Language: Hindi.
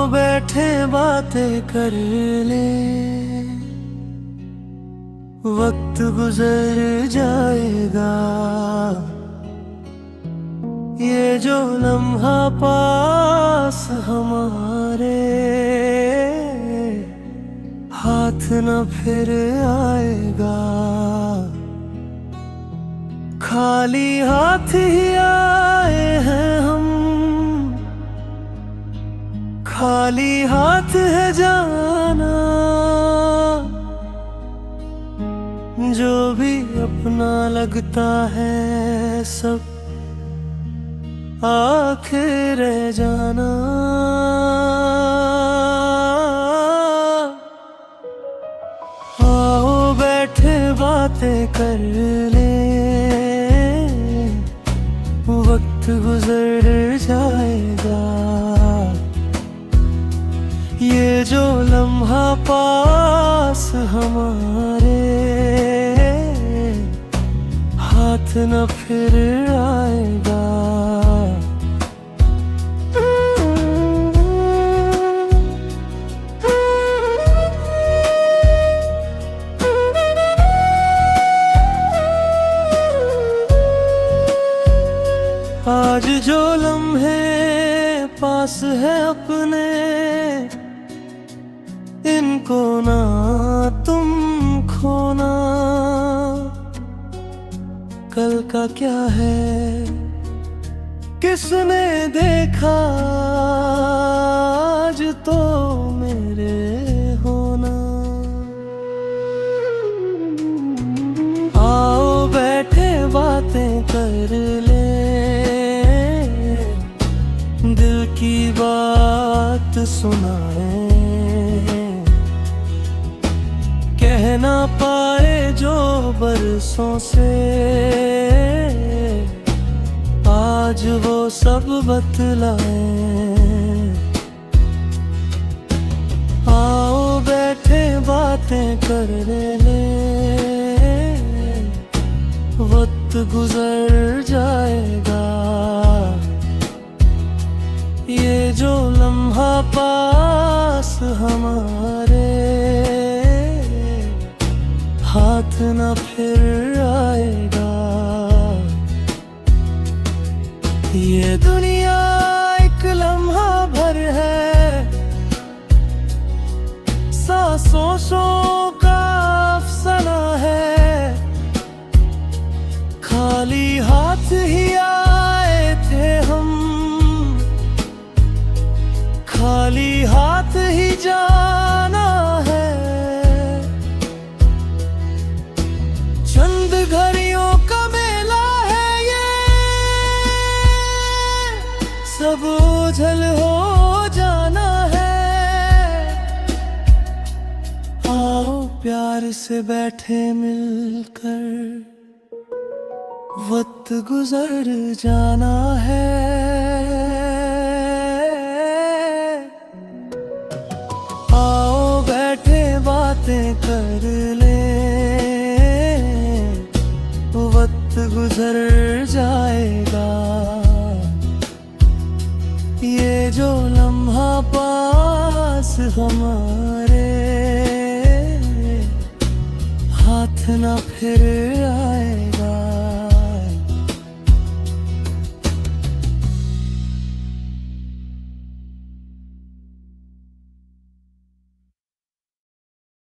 बैठे बातें कर ले, वक्त गुजर जाएगा। ये जो लम्हा पास हमारे हाथ न फिर आएगा। खाली हाथ ही आए हैं हम, खाली हाथ है जाना। जो भी अपना लगता है सब आखिर रह जाना। आओ बैठे बातें कर ले, वक्त गुजर जाएगा। ये जो लम्हा पास हमारे हाथ न फिर आएगा। आज जो लम्हे पास है अपने, इनको ना तुम खोना। कल का क्या है किसने देखा, आज तो मेरे होना। आओ बैठे बातें कर ले, दिल की बात सुनाए। कह ना पाए जो बरसों से, आज वो सब बतलाए। आओ बैठे बातें कर ले, वक्त गुजर जाएगा। ये जो लम्हा पास हमारे हाथ न फिर आएगा। ये दुनिया एक लम्हा भर है, सांसों का अफसाना है। खाली हाथ ही आए थे हम, खाली हाथ ही जाना है। चंद घड़ियों का मेला है ये, सब ओझल हो जाना है। आओ प्यार से बैठे मिलकर, वक्त गुजर जाना है। बातें कर ले, वक्त गुजर जाएगा। ये जो लम्हा पास हमारे हाथ न फिर